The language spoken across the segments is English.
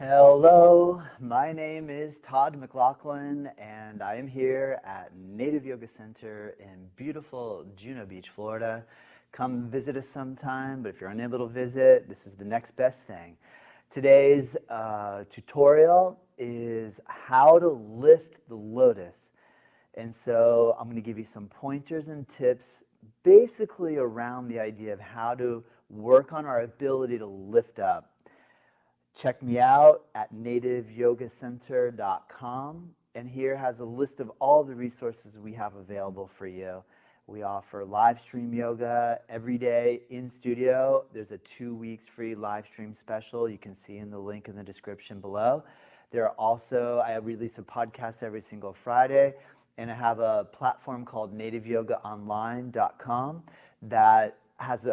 Hello, my name is Todd McLaughlin, and I am here at Native Yoga Center in beautiful Juno Beach, Florida. Come visit us sometime, but if you're unable to visit, this is the next best thing. Today's tutorial is how to lift the lotus. And so I'm going to give you some pointers and tips basically around the idea of how to work on our ability to lift up. Check me out at nativeyogacenter.com, and here has a list of all the resources we have available for you. We offer live stream yoga every day in studio. There's a 2 weeks free live stream special you can see in the link in the description below. There are also, I release a podcast every single Friday, and I have a platform called nativeyogaonline.com that has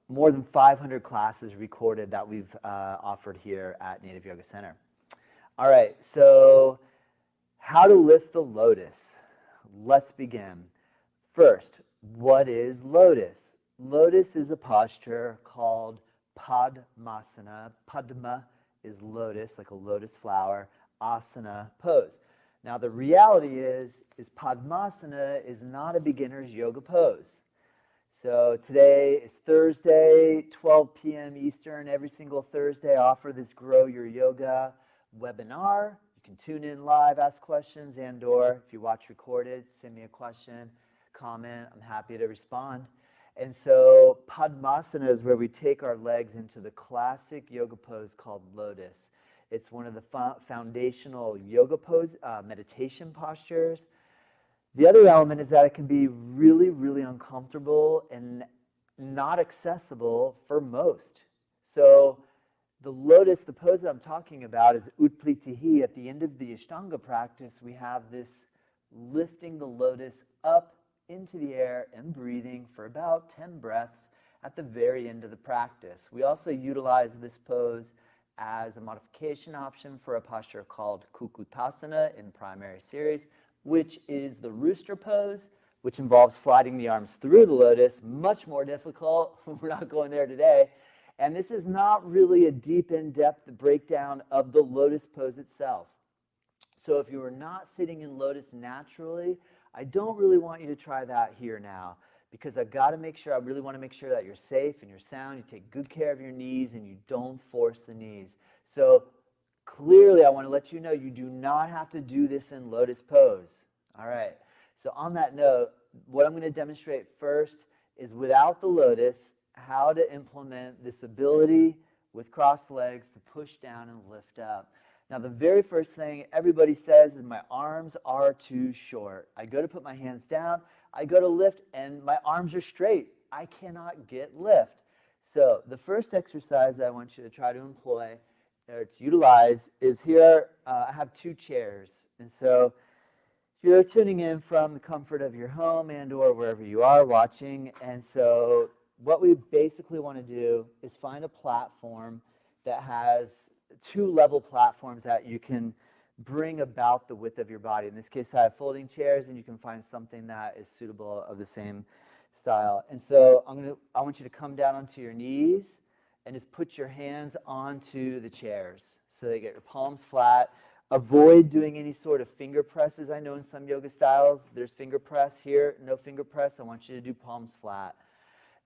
more than 500 classes recorded that we've offered here at Native Yoga Center. All right, so how to lift the lotus. Let's begin. First, what is lotus? Lotus is a posture called Padmasana. Padma is lotus, like a lotus flower. Asana, pose. Now the reality is Padmasana is not a beginner's yoga pose. So today is Thursday, 12 p.m. Eastern. Every single Thursday I offer this Grow Your Yoga webinar. You can tune in live, ask questions, and or if you watch recorded, send me a question, comment. I'm happy to respond. And so Padmasana is where we take our legs into the classic yoga pose called Lotus. It's one of the foundational yoga pose, meditation postures. The other element is that it can be really, really uncomfortable and not accessible for most. So the lotus, the pose that I'm talking about is Utplitihi. At the end of the Ashtanga practice, we have this lifting the lotus up into the air and breathing for about 10 breaths at the very end of the practice. We also utilize this pose as a modification option for a posture called Kukutasana in primary series, which is the rooster pose, which involves sliding the arms through the lotus, much more difficult. We're not going there today. And this is not really a deep, in-depth breakdown of the lotus pose itself. So if you are not sitting in lotus naturally, I don't really want you to try that here now, because I really want to make sure that you're safe and you're sound, you take good care of your knees, and you don't force the knees. So clearly, I want to let you know you do not have to do this in lotus pose. All right. So on that note, what I'm going to demonstrate first is without the lotus, how to implement this ability with crossed legs to push down and lift up. Now, the very first thing everybody says is my arms are too short. I go to put my hands down, I go to lift, and my arms are straight. I cannot get lift. So the first exercise I want you to try to employ or to utilize is here. I have 2 chairs, and so you're tuning in from the comfort of your home and or wherever you are watching. And so what we basically want to do is find a platform that has 2 level platforms that you can bring about the width of your body. In this case, I have folding chairs, and you can find something that is suitable of the same style. And so I want you to come down onto your knees and just put your hands onto the chairs so they get your palms flat. Avoid doing any sort of finger presses. I know in some yoga styles there's finger press. Here, no finger press. I want you to do palms flat.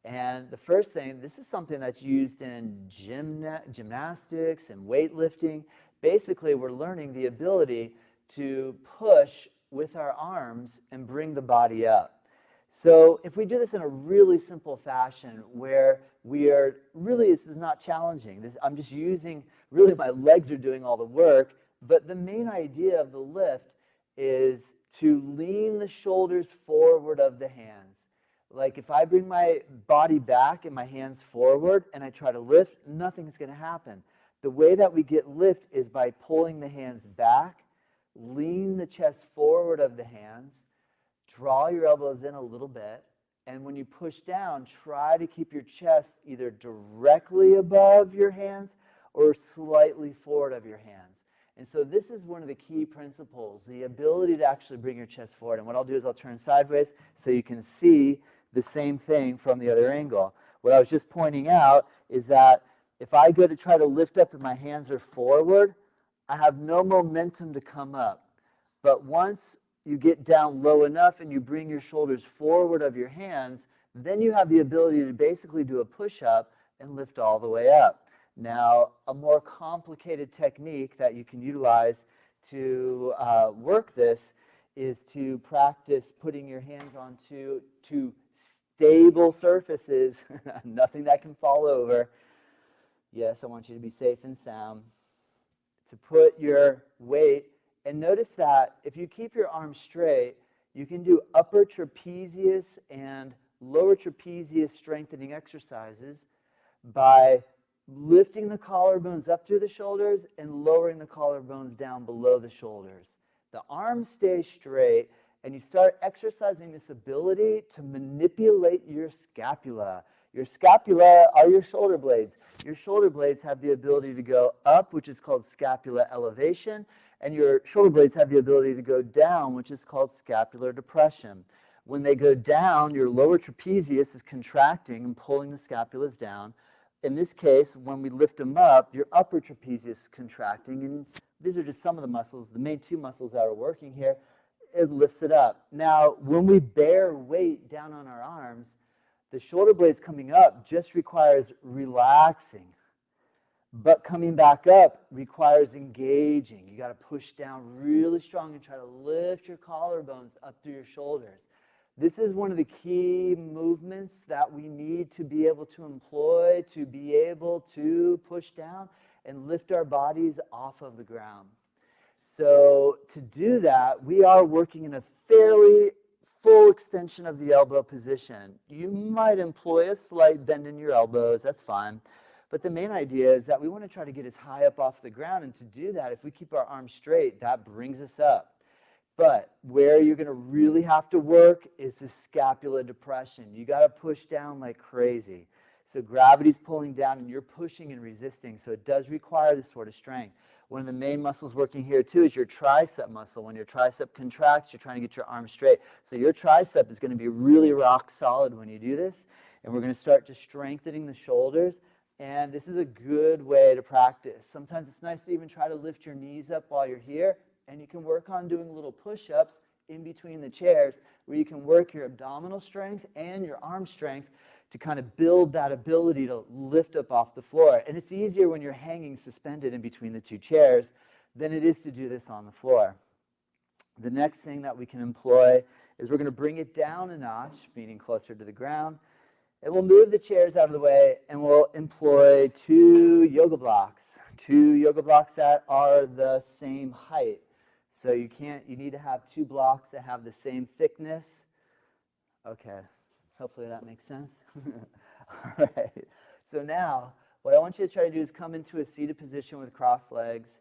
And the first thing, this is something that's used in gymnastics and weightlifting. Basically, we're learning the ability to push with our arms and bring the body up. So if we do this in a really simple fashion where this is not challenging. I'm just using, really my legs are doing all the work, but the main idea of the lift is to lean the shoulders forward of the hands. Like if I bring my body back and my hands forward and I try to lift, nothing's going to happen. The way that we get lift is by pulling the hands back, lean the chest forward of the hands, draw your elbows in a little bit, and when you push down, try to keep your chest either directly above your hands or slightly forward of your hands. And so this is one of the key principles, the ability to actually bring your chest forward. And what I'll do is I'll turn sideways so you can see the same thing from the other angle. What I was just pointing out is that if I go to try to lift up and my hands are forward, I have no momentum to come up. But once you get down low enough and you bring your shoulders forward of your hands, then you have the ability to basically do a push-up and lift all the way up. Now, a more complicated technique that you can utilize to work this is to practice putting your hands onto stable surfaces, nothing that can fall over. Yes, I want you to be safe and sound. To put your weight, and notice that if you keep your arms straight, you can do upper trapezius and lower trapezius strengthening exercises by lifting the collarbones up through the shoulders and lowering the collarbones down below the shoulders. The arms stay straight, and you start exercising this ability to manipulate your scapula. Your scapula are your shoulder blades. Your shoulder blades have the ability to go up, which is called scapula elevation, and your shoulder blades have the ability to go down, which is called scapular depression. When they go down, your lower trapezius is contracting and pulling the scapulas down. In this case, when we lift them up, your upper trapezius is contracting, and these are just some of the muscles, the main two muscles that are working here. It lifts it up. Now, when we bear weight down on our arms, the shoulder blades coming up just requires relaxing. But coming back up requires engaging. You got to push down really strong and try to lift your collarbones up through your shoulders. This is one of the key movements that we need to be able to employ to be able to push down and lift our bodies off of the ground. So to do that, we are working in a fairly full extension of the elbow position. You might employ a slight bend in your elbows, that's fine. But the main idea is that we want to try to get as high up off the ground, and to do that, if we keep our arms straight, that brings us up. But where you're going to really have to work is the scapula depression. You got to push down like crazy. So gravity's pulling down and you're pushing and resisting, so it does require this sort of strength. One of the main muscles working here too is your tricep muscle. When your tricep contracts, you're trying to get your arm straight. So your tricep is going to be really rock solid when you do this. And we're going to start just strengthening the shoulders. And this is a good way to practice. Sometimes it's nice to even try to lift your knees up while you're here. And you can work on doing little push-ups in between the chairs where you can work your abdominal strength and your arm strength to kind of build that ability to lift up off the floor. And it's easier when you're hanging suspended in between the two chairs than it is to do this on the floor. The next thing that we can employ is we're going to bring it down a notch, meaning closer to the ground. And we'll move the chairs out of the way, and we'll employ two yoga blocks that are the same height. So you need to have two blocks that have the same thickness. Okay. Hopefully that makes sense. All right. So now, what I want you to try to do is come into a seated position with crossed legs,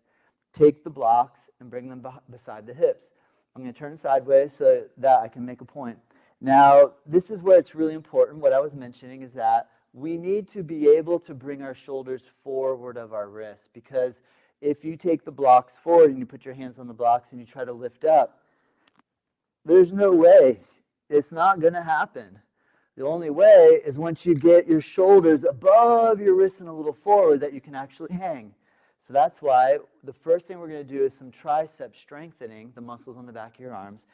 take the blocks, and bring them beside the hips. I'm going to turn sideways so that I can make a point. Now, this is where it's really important. What I was mentioning is that we need to be able to bring our shoulders forward of our wrists, because if you take the blocks forward and you put your hands on the blocks and you try to lift up, there's no way. It's not going to happen. The only way is once you get your shoulders above your wrists and a little forward that you can actually hang. So that's why the first thing we're going to do is some tricep strengthening, the muscles on the back of your arms.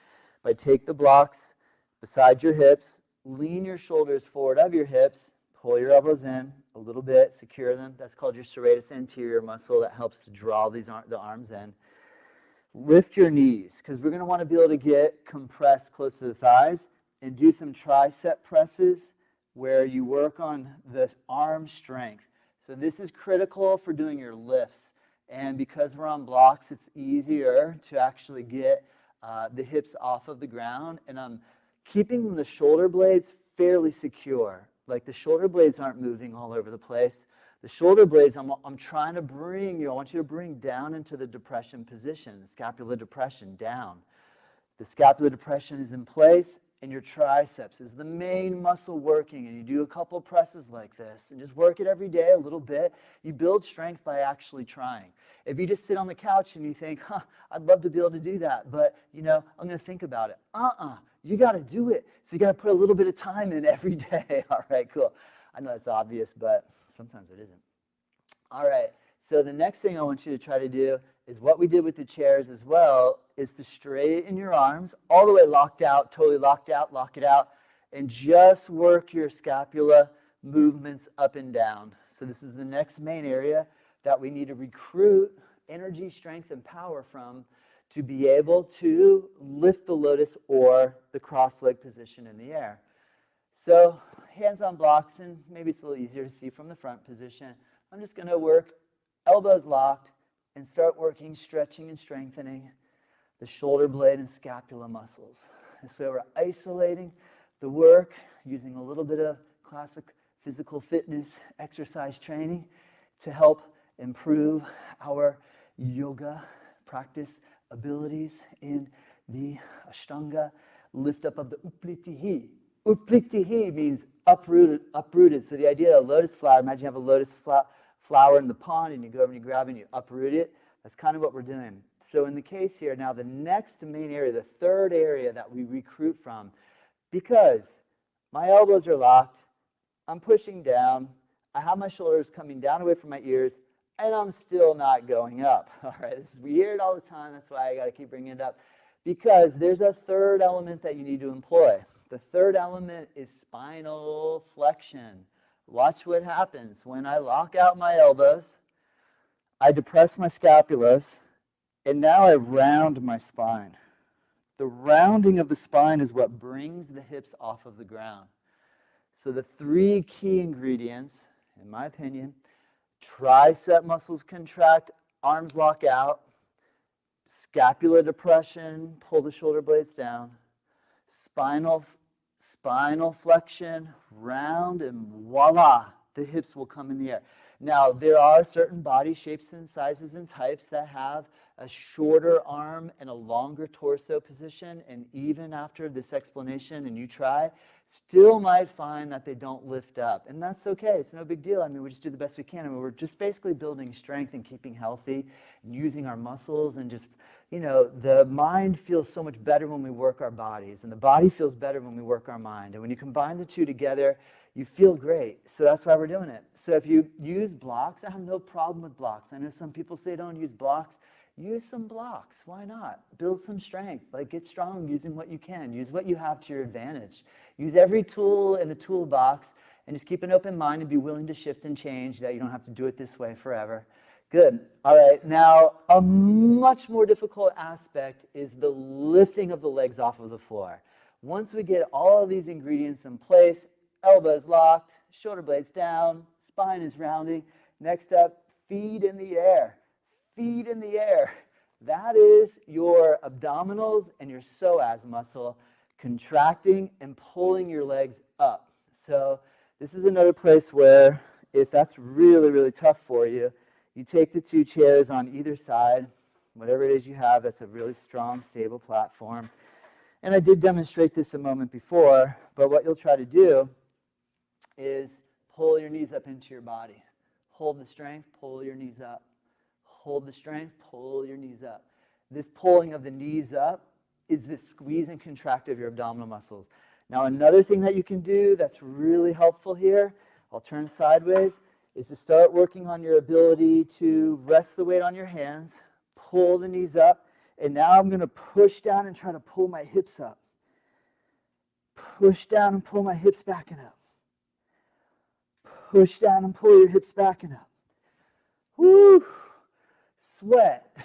By take the blocks beside your hips, lean your shoulders forward of your hips, pull your elbows in a little bit, secure them. That's called your serratus anterior muscle that helps to draw the arms in. Lift your knees, because we're going to want to be able to get compressed close to the thighs. And do some tricep presses where you work on the arm strength. So this is critical for doing your lifts. And because we're on blocks, it's easier to actually get the hips off of the ground. And I'm keeping the shoulder blades fairly secure. Like the shoulder blades aren't moving all over the place. The shoulder blades, I'm trying to bring you, I want you to bring down into the depression position, the scapular depression down. The scapular depression is in place. And your triceps is the main muscle working, and you do a couple presses like this and just work it every day a little bit. You build strength by actually trying. If you just sit on the couch and you think, I'd love to be able to do that, but I'm going to think about it. You got to do it. So you got to put a little bit of time in every day. All right, cool. I know that's obvious, but sometimes it isn't. All right, So the next thing I want you to try to do is what we did with the chairs as well, is to straighten your arms all the way locked out, totally locked out, lock it out, and just work your scapula movements up and down. So this is the next main area that we need to recruit energy, strength, and power from to be able to lift the lotus or the cross-leg position in the air. So hands on blocks, and maybe it's a little easier to see from the front position. I'm just going to work elbows locked and start working, stretching and strengthening the shoulder blade and scapula muscles. This way we're isolating the work using a little bit of classic physical fitness exercise training to help improve our yoga practice abilities in the Ashtanga lift up of the uplitihi. Uplitihi means uprooted. So the idea of a lotus flower, imagine you have a lotus flower in the pond and you go over and you grab it and you uproot it. That's kind of what we're doing. So in the case here, now the next main area, the third area that we recruit from, because my elbows are locked, I'm pushing down, I have my shoulders coming down away from my ears, and I'm still not going up. All right, we hear it all the time. That's why I got to keep bringing it up. Because there's a third element that you need to employ. The third element is spinal flexion. Watch what happens. When I lock out my elbows, I depress my scapulas, and now I round my spine. The rounding of the spine is what brings the hips off of the ground. So the three key ingredients, in my opinion, tricep muscles contract, arms lock out, scapula depression, pull the shoulder blades down, spinal flexion, round, and voila, the hips will come in the air. Now, there are certain body shapes and sizes and types that have a shorter arm and a longer torso position, and even after this explanation and you try, still might find that they don't lift up. And that's okay. It's no big deal. I mean, we just do the best we can. I mean, we're just basically building strength and keeping healthy and using our muscles and just, you know, the mind feels so much better when we work our bodies, and the body feels better when we work our mind. And when you combine the two together, you feel great. So that's why we're doing it. So if you use blocks, I have no problem with blocks. I know some people say don't use blocks. Use some blocks. Why not? Build some strength. Like, get strong using what you can. Use what you have to your advantage. Use every tool in the toolbox and just keep an open mind and be willing to shift and change, that you don't have to do it this way forever. Good. All right. Now, a much more difficult aspect is the lifting of the legs off of the floor. Once we get all of these ingredients in place, elbows locked, shoulder blades down, spine is rounding. Next up, feet in the air. Feet in the air. That is your abdominals and your psoas muscle contracting and pulling your legs up. So this is another place where, if that's really, really tough for you, you take the two chairs on either side, whatever it is you have that's a really strong, stable platform. And I did demonstrate this a moment before, but what you'll try to do is pull your knees up into your body. Hold the strength, pull your knees up. Hold the strength, pull your knees up. This pulling of the knees up is the squeeze and contract of your abdominal muscles. Now, another thing that you can do that's really helpful here, I'll turn sideways, is to start working on your ability to rest the weight on your hands, pull the knees up, and now I'm going to push down and try to pull my hips up. Push down and pull my hips back and up. Push down and pull your hips back and up. Woo! Sweat.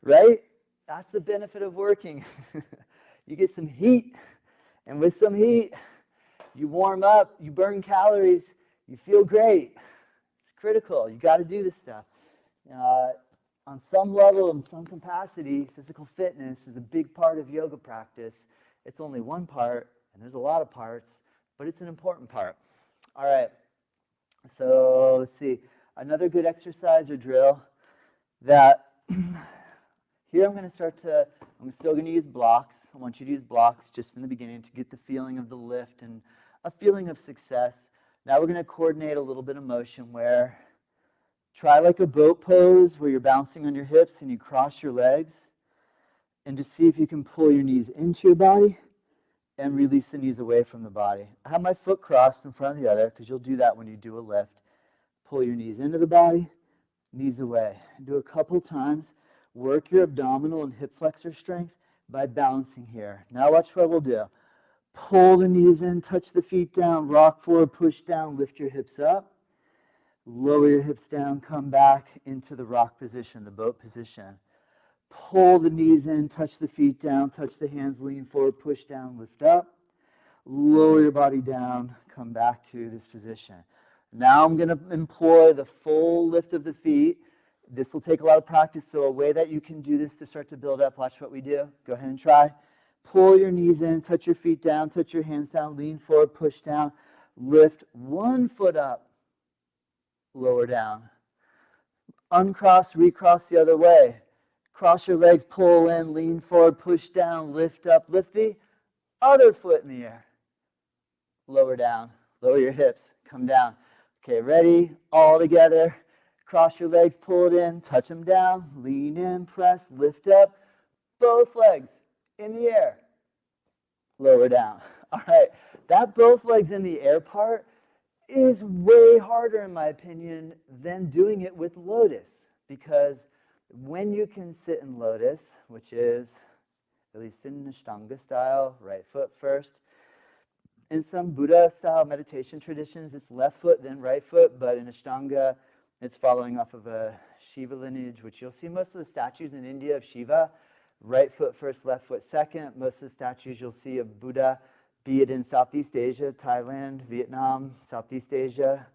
Right? That's the benefit of working. You get some heat, and with some heat, you warm up, you burn calories, you feel great. It's critical. You got to do this stuff. On some level, in some capacity, physical fitness is a big part of yoga practice. It's only one part, and there's a lot of parts, but it's an important part. All right. So let's see. Another good exercise or drill that here I'm still going to use blocks. I want you to use blocks just in the beginning to get the feeling of the lift and a feeling of success. Now we're going to coordinate a little bit of motion where try like a boat pose where you're bouncing on your hips and you cross your legs, and just see if you can pull your knees into your body and release the knees away from the body. I have my foot crossed in front of the other because you'll do that when you do a lift. Pull your knees into the body, knees away. Do a couple times. Work your abdominal and hip flexor strength by balancing here. Now watch what we'll do. Pull the knees in, touch the feet down, rock forward, push down, lift your hips up. Lower your hips down, come back into the rock position, the boat position. Pull the knees in, touch the feet down, touch the hands, lean forward, push down, lift up. Lower your body down, come back to this position. Now I'm going to employ the full lift of the feet. This will take a lot of practice, so a way that you can do this to start to build up, watch what we do. Go ahead and try. Pull your knees in, touch your feet down, touch your hands down, lean forward, push down, lift one foot up, lower down. Uncross, recross the other way. Cross your legs, pull in, lean forward, push down, lift up, lift the other foot in the air. Lower down, lower your hips, come down. Okay, ready? All together. Cross your legs, pull it in, touch them down, lean in, press, lift up. Both legs in the air. Lower down. All right, that both legs in the air part is way harder, in my opinion, than doing it with Lotus. Because when you can sit in Lotus, which is, at least in Ashtanga style, right foot first. In some Buddha-style meditation traditions, it's left foot, then right foot, but in Ashtanga, it's following off of a Shiva lineage, which you'll see most of the statues in India of Shiva, right foot first, left foot second. Most of the statues you'll see of Buddha, be it in Southeast Asia, Thailand, Vietnam, Southeast Asia,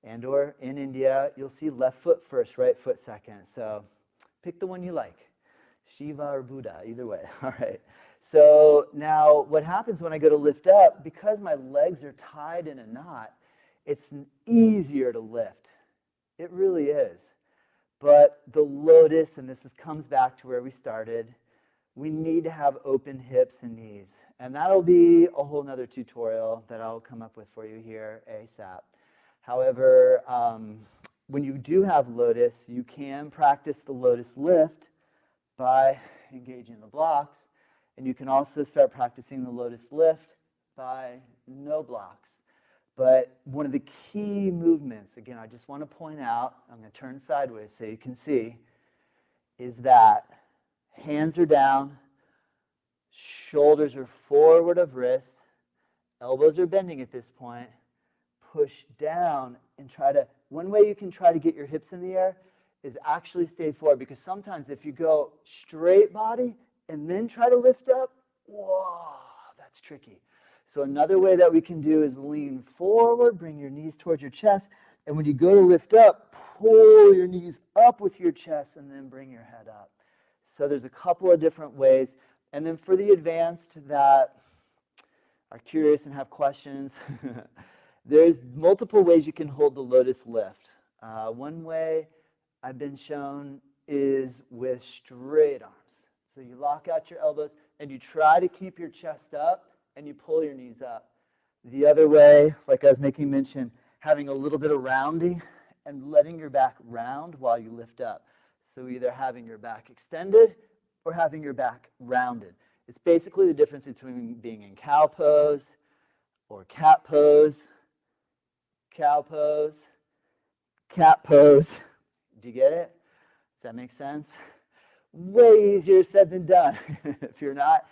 and or in India, you'll see left foot first, right foot second. So pick the one you like, Shiva or Buddha, either way. All right. So now what happens when I go to lift up, because my legs are tied in a knot, it's easier to lift. It really is. But the Lotus, and comes back to where we started, we need to have open hips and knees. And that'll be a whole nother tutorial that I'll come up with for you here ASAP. However, when you do have Lotus, you can practice the Lotus lift by engaging the blocks. And you can also start practicing the Lotus lift by no blocks. But one of the key movements, again, I just want to point out, I'm going to turn sideways so you can see, is that hands are down, shoulders are forward of wrists, elbows are bending at this point, push down and one way you can try to get your hips in the air is actually stay forward, because sometimes if you go straight body and then try to lift up, whoa, that's tricky. So another way that we can do is lean forward, bring your knees towards your chest, and when you go to lift up, pull your knees up with your chest and then bring your head up. So there's a couple of different ways. And then for the advanced that are curious and have questions, there's multiple ways you can hold the Lotus lift. One way I've been shown is with straight arms. So you lock out your elbows and you try to keep your chest up and you pull your knees up. The other way, like I was making mention, having a little bit of rounding and letting your back round while you lift up. So either having your back extended or having your back rounded. It's basically the difference between being in cow pose or cat pose, cow pose, cat pose. Do you get it? Does that make sense? Way easier said than done. If you're not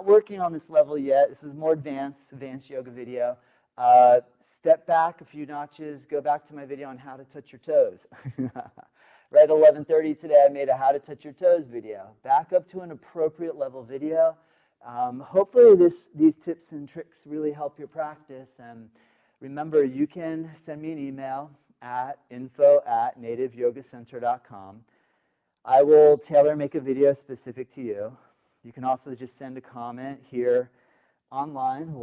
working on this level yet, this is more advanced yoga video. Step back a few notches, go back to my video on how to touch your toes. Right at 11:30 today, I made a how to touch your toes video. Back up to an appropriate level video. Hopefully these tips and tricks really help your practice. And remember, you can send me an email at info@nativeyogacenter.com. I will make a video specific to you. You can also just send a comment here online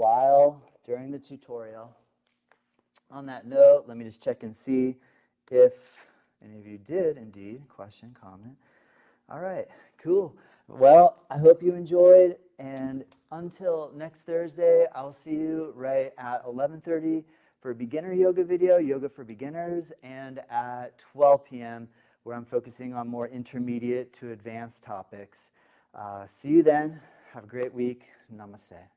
during the tutorial. On that note, let me just check and see if any of you did indeed question, comment. All right, cool. Well, I hope you enjoyed, and until next Thursday, I'll see you right at 11:30 for a beginner yoga video, yoga for beginners, and at 12 p.m. where I'm focusing on more intermediate to advanced topics. See you then. Have a great week. Namaste.